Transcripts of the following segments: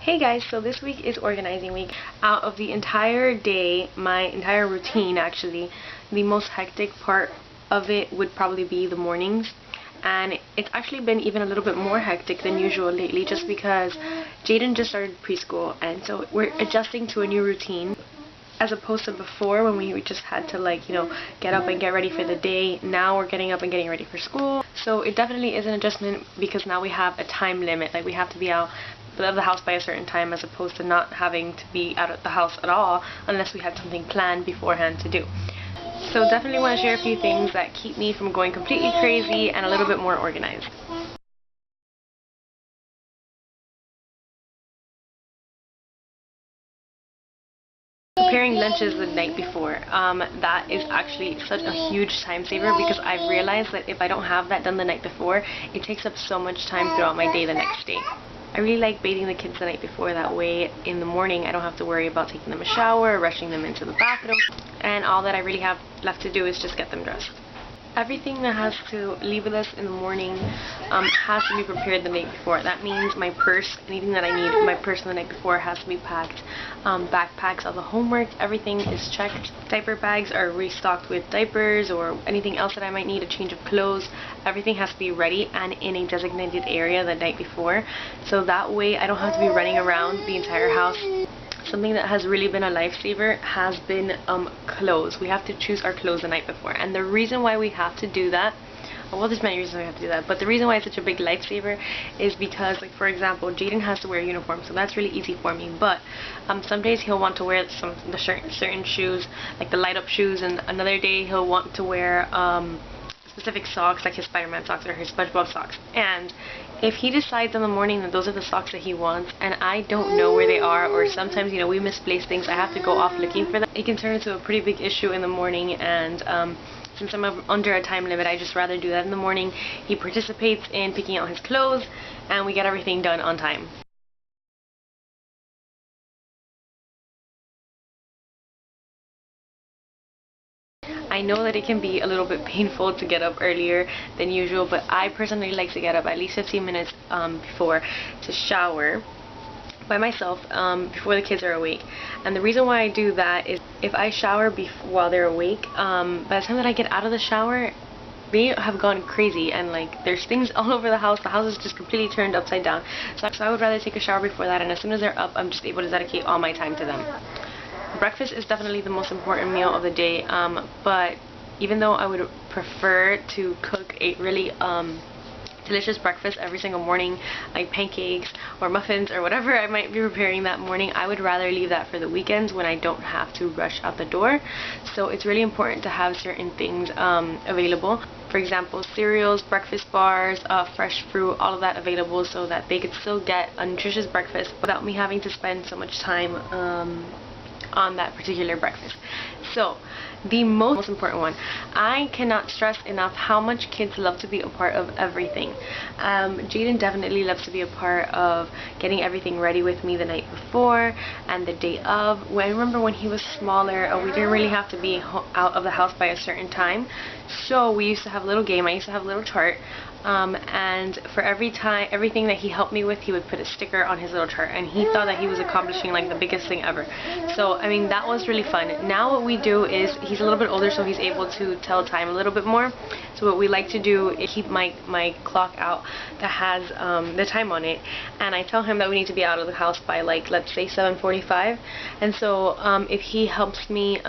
Hey guys, so this week is organizing week. Out of the entire day, my entire routine actually, the most hectic part of it would probably be the mornings. And it's actually been even a little bit more hectic than usual lately just because Jaden just started preschool, and so we're adjusting to a new routine. As opposed to before when we just had to get up and get ready for the day. Now we're getting up and getting ready for school. So it definitely is an adjustment because now we have a time limit. Like we have to be out of the house by a certain time as opposed to not having to be out of the house at all unless we had something planned beforehand to do. So definitely want to share a few things that keep me from going completely crazy and a little bit more organized. Preparing lunches the night before, that is actually such a huge time saver because I've realized that if I don't have that done the night before, it takes up so much time throughout my day the next day. I really like bathing the kids the night before, that way in the morning I don't have to worry about taking them a shower, rushing them into the bathroom, and all that I really have left to do is just get them dressed. Everything that has to leave with us in the morning has to be prepared the night before. That means my purse, anything that I need in my purse the night before has to be packed. Backpacks, all the homework, everything is checked. Diaper bags are restocked with diapers or anything else that I might need, a change of clothes. Everything has to be ready and in a designated area the night before. So that way I don't have to be running around the entire house. Something that has really been a lifesaver has been clothes. We have to choose our clothes the night before, and the reason why we have to do that, well, there's many reasons we have to do that, but the reason why it's such a big lifesaver is because, like, for example, Jaden has to wear a uniform, so that's really easy for me, but some days he'll want to wear certain shoes, like the light up shoes, and another day he'll want to wear specific socks, like his Spider-Man socks or his SpongeBob socks. And if he decides in the morning that those are the socks that he wants and I don't know where they are, or sometimes we misplace things, I have to go off looking for them, it can turn into a pretty big issue in the morning. And since I'm under a time limit, I just rather do that in the morning. He participates in picking out his clothes and we get everything done on time. I know that it can be a little bit painful to get up earlier than usual, but I personally like to get up at least 15 minutes before to shower by myself before the kids are awake. And the reason why I do that is if I shower while they're awake, by the time that I get out of the shower, they have gone crazy and there's things all over the house. The house is just completely turned upside down. So I would rather take a shower before that, and as soon as they're up, I'm just able to dedicate all my time to them. Breakfast is definitely the most important meal of the day, but even though I would prefer to cook a really delicious breakfast every single morning, like pancakes or muffins or whatever I might be preparing that morning, I would rather leave that for the weekends when I don't have to rush out the door. So it's really important to have certain things available. For example, cereals, breakfast bars, fresh fruit, all of that available so that they could still get a nutritious breakfast without me having to spend so much time on that particular breakfast. So the most important one, I cannot stress enough how much kids love to be a part of everything. Jaden definitely loves to be a part of getting everything ready with me the night before and the day of. I remember when he was smaller, we didn't really have to be out of the house by a certain time, so we used to have a little game. I used to have a little chart, and for everything that he helped me with, he would put a sticker on his little chart, and he thought that he was accomplishing the biggest thing ever. So I mean, that was really fun. Now what we do is, he's a little bit older, so he's able to tell time a little bit more. So what we like to do is keep my clock out that has the time on it, and I tell him that we need to be out of the house by let's say 7:45. And so if he helps me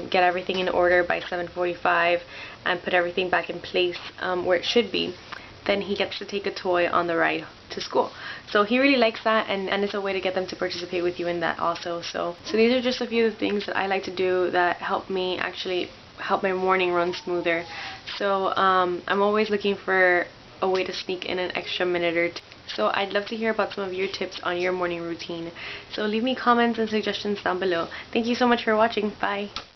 get everything in order by 7:45 and put everything back in place where it should be, then he gets to take a toy on the ride to school. So he really likes that, and it's a way to get them to participate with you in that also. So these are just a few of the things that I like to do that help me actually help my morning run smoother. So I'm always looking for a way to sneak in an extra minute or two. So I'd love to hear about some of your tips on your morning routine. So leave me comments and suggestions down below. Thank you so much for watching. Bye!